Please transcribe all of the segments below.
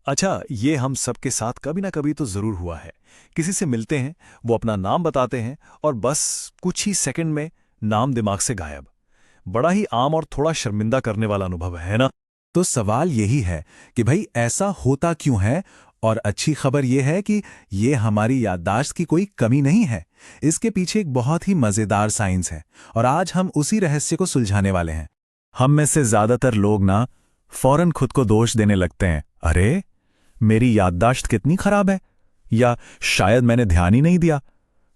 अच्छा, ये हम सबके साथ कभी ना कभी तो ज़रूर हुआ है। किसी से मिलते हैं, वो अपना नाम बताते हैं और बस कुछ ही सेकंड में नाम दिमाग से गायब। बड़ा ही आम और थोड़ा शर्मिंदा करने वाला अनुभव है ना? तो सवाल यही है कि भाई ऐसा होता क्यों है। और अच्छी खबर यह है कि ये हमारी याददाश्त की कोई कमी नहीं है। इसके पीछे एक बहुत ही मज़ेदार साइंस है और आज हम उसी रहस्य को सुलझाने वाले हैं। हम में से ज़्यादातर लोग ना फौरन खुद को दोष देने लगते हैं। अरे, मेरी याददाश्त कितनी खराब है, या शायद मैंने ध्यान ही नहीं दिया।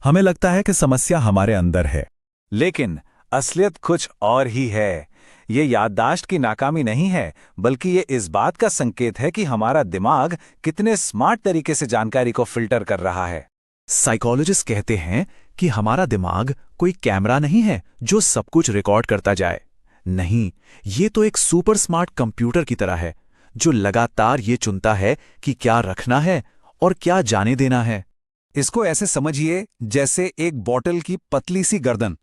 हमें लगता है कि समस्या हमारे अंदर है। लेकिन असलियत कुछ और ही है। ये याददाश्त की नाकामी नहीं है, बल्कि ये इस बात का संकेत है कि हमारा दिमाग कितने स्मार्ट तरीके से जानकारी को फिल्टर कर रहा है। साइकोलॉजिस्ट कहते हैं कि हमारा दिमाग कोई कैमरा नहीं है जो सब कुछ रिकॉर्ड करता जाए। नहीं, ये तो एक सुपर स्मार्ट कंप्यूटर की तरह है जो लगातार ये चुनता है कि क्या रखना है और क्या जाने देना है। इसको ऐसे समझिए जैसे एक बॉटल की पतली सी गर्दन।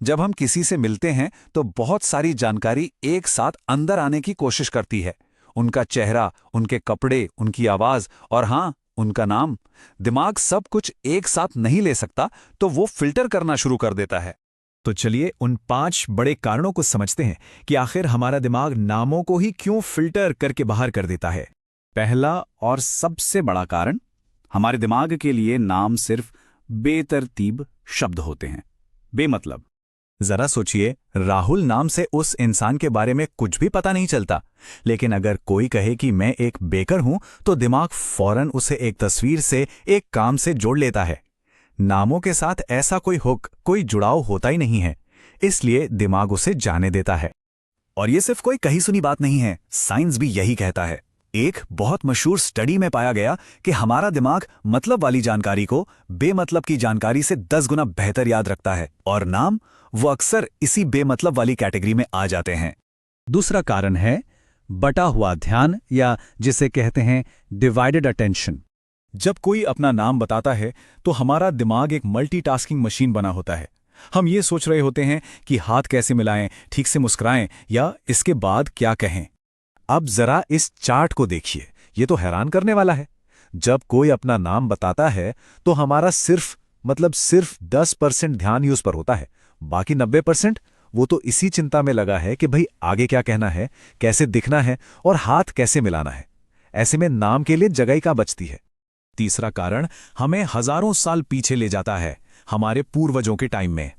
जब हम किसी से मिलते हैं तो बहुत सारी जानकारी एक साथ अंदर आने की कोशिश करती है। उनका चेहरा, उनके कपड़े, उनकी आवाज और हाँ, उनका नाम। दिमाग सब कुछ एक साथ नहीं ले सकता, तो वो फिल्टर करना शुरू कर देता है। तो चलिए उन 5 बड़े कारणों को समझते हैं कि आखिर हमारा दिमाग नामों को ही क्यों फिल्टर करके बाहर कर देता है। पहला और सबसे बड़ा कारण, हमारे दिमाग के लिए नाम सिर्फ बेतरतीब शब्द होते हैं, बेमतलब। जरा सोचिए, राहुल नाम से उस इंसान के बारे में कुछ भी पता नहीं चलता, लेकिन अगर कोई कहे कि मैं एक बेकर हूं तो दिमाग फौरन उसे एक तस्वीर से, एक काम से जोड़ लेता है। नामों के साथ ऐसा कोई हुक, कोई जुड़ाव होता ही नहीं है, इसलिए दिमाग उसे जाने देता है। और ये सिर्फ कोई कही सुनी बात नहीं है, साइंस भी यही कहता है। एक बहुत मशहूर स्टडी में पाया गया कि हमारा दिमाग मतलब वाली जानकारी को बेमतलब की जानकारी से 10 गुना बेहतर याद रखता है, और नाम वो अक्सर इसी बेमतलब वाली कैटेगरी में आ जाते हैं। दूसरा कारण है बटा हुआ ध्यान, या जिसे कहते हैं डिवाइडेड अटेंशन। जब कोई अपना नाम बताता है तो हमारा दिमाग एक मल्टीटास्किंग मशीन बना होता है। हम ये सोच रहे होते हैं कि हाथ कैसे मिलाएं, ठीक से मुस्कुराएं या इसके बाद क्या कहें। अब जरा इस चार्ट को देखिए, ये तो हैरान करने वाला है। जब कोई अपना नाम बताता है तो हमारा सिर्फ 10% ध्यान ही उस पर होता है। बाकी 90% वो तो इसी चिंता में लगा है कि भाई आगे क्या कहना है, कैसे दिखना है और हाथ कैसे मिलाना है। ऐसे में नाम के लिए जगह ही कहाँ बचती है। तीसरा कारण हमें हजारों साल पीछे ले जाता है, हमारे पूर्वजों के टाइम में।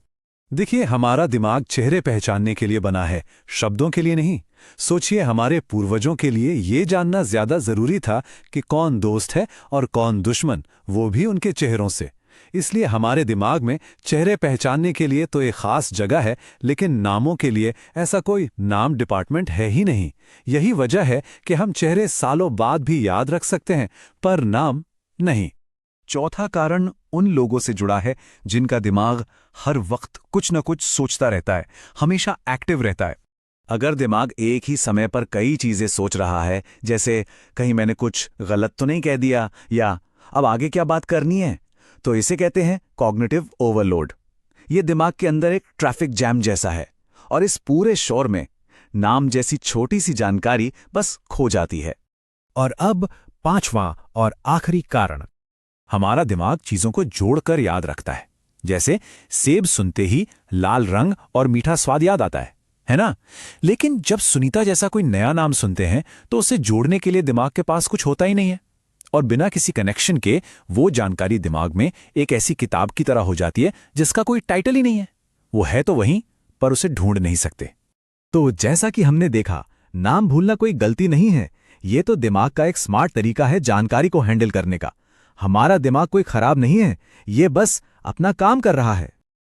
देखिए, हमारा दिमाग चेहरे पहचानने के लिए बना है, शब्दों के लिए नहीं। सोचिए, हमारे पूर्वजों के लिए ये जानना ज्यादा जरूरी था कि कौन दोस्त है और कौन दुश्मन, वो भी उनके चेहरों से। इसलिए हमारे दिमाग में चेहरे पहचानने के लिए तो एक खास जगह है, लेकिन नामों के लिए ऐसा कोई नाम डिपार्टमेंट है ही नहीं। यही वजह है कि हम चेहरे सालों बाद भी याद रख सकते हैं, पर नाम नहीं। चौथा कारण उन लोगों से जुड़ा है जिनका दिमाग हर वक्त कुछ न कुछ सोचता रहता है, हमेशा एक्टिव रहता है। अगर दिमाग एक ही समय पर कई चीजें सोच रहा है, जैसे कहीं मैंने कुछ गलत तो नहीं कह दिया, या अब आगे क्या बात करनी है, तो इसे कहते हैं कॉग्निटिव ओवरलोड। ये दिमाग के अंदर एक ट्रैफिक जैम जैसा है, और इस पूरे शोर में नाम जैसी छोटी सी जानकारी बस खो जाती है। और अब 5वां और आखिरी कारण, हमारा दिमाग चीजों को जोड़कर याद रखता है। जैसे सेब सुनते ही लाल रंग और मीठा स्वाद याद आता है ना? लेकिन जब सुनीता जैसा कोई नया नाम सुनते हैं तो उसे जोड़ने के लिए दिमाग के पास कुछ होता ही नहीं है, और बिना किसी कनेक्शन के वो जानकारी दिमाग में एक ऐसी किताब की तरह हो जाती है जिसका कोई टाइटल ही नहीं है। वो है तो वहीं, पर उसे ढूंढ नहीं सकते। तो जैसा कि हमने देखा, नाम भूलना कोई गलती नहीं है, ये तो दिमाग का एक स्मार्ट तरीका है जानकारी को हैंडल करने का। हमारा दिमाग कोई खराब नहीं है, ये बस अपना काम कर रहा है।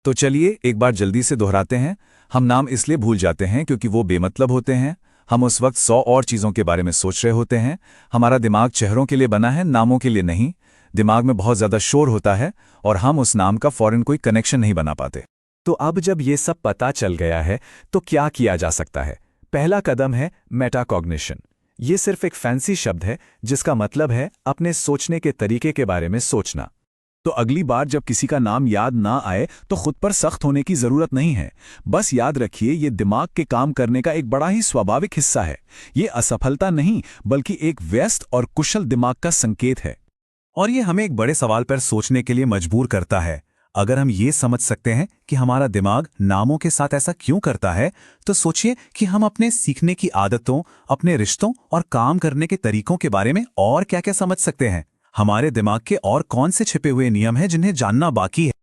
तो चलिए एक बार जल्दी से दोहराते हैं। हम नाम इसलिए भूल जाते हैं क्योंकि वो बेमतलब होते हैं। हम उस वक्त 100 और चीज़ों के बारे में सोच रहे होते हैं। हमारा दिमाग चेहरों के लिए बना है, नामों के लिए नहीं। दिमाग में बहुत ज़्यादा शोर होता है और हम उस नाम का फौरन कोई कनेक्शन नहीं बना पाते। तो अब जब ये सब पता चल गया है तो क्या किया जा सकता है? पहला कदम है मेटाकॉग्निशन। ये सिर्फ एक फैंसी शब्द है जिसका मतलब है अपने सोचने के तरीके के बारे में सोचना। तो अगली बार जब किसी का नाम याद ना आए तो खुद पर सख्त होने की जरूरत नहीं है। बस याद रखिए, ये दिमाग के काम करने का एक बड़ा ही स्वाभाविक हिस्सा है। ये असफलता नहीं, बल्कि एक व्यस्त और कुशल दिमाग का संकेत है। और ये हमें एक बड़े सवाल पर सोचने के लिए मजबूर करता है। अगर हम ये समझ सकते हैं कि हमारा दिमाग नामों के साथ ऐसा क्यों करता है, तो सोचिए कि हम अपने सीखने की आदतों, अपने रिश्तों और काम करने के तरीकों के बारे में और क्या-क्या समझ सकते हैं। हमारे दिमाग के और कौन से छिपे हुए नियम हैं जिन्हें जानना बाकी है।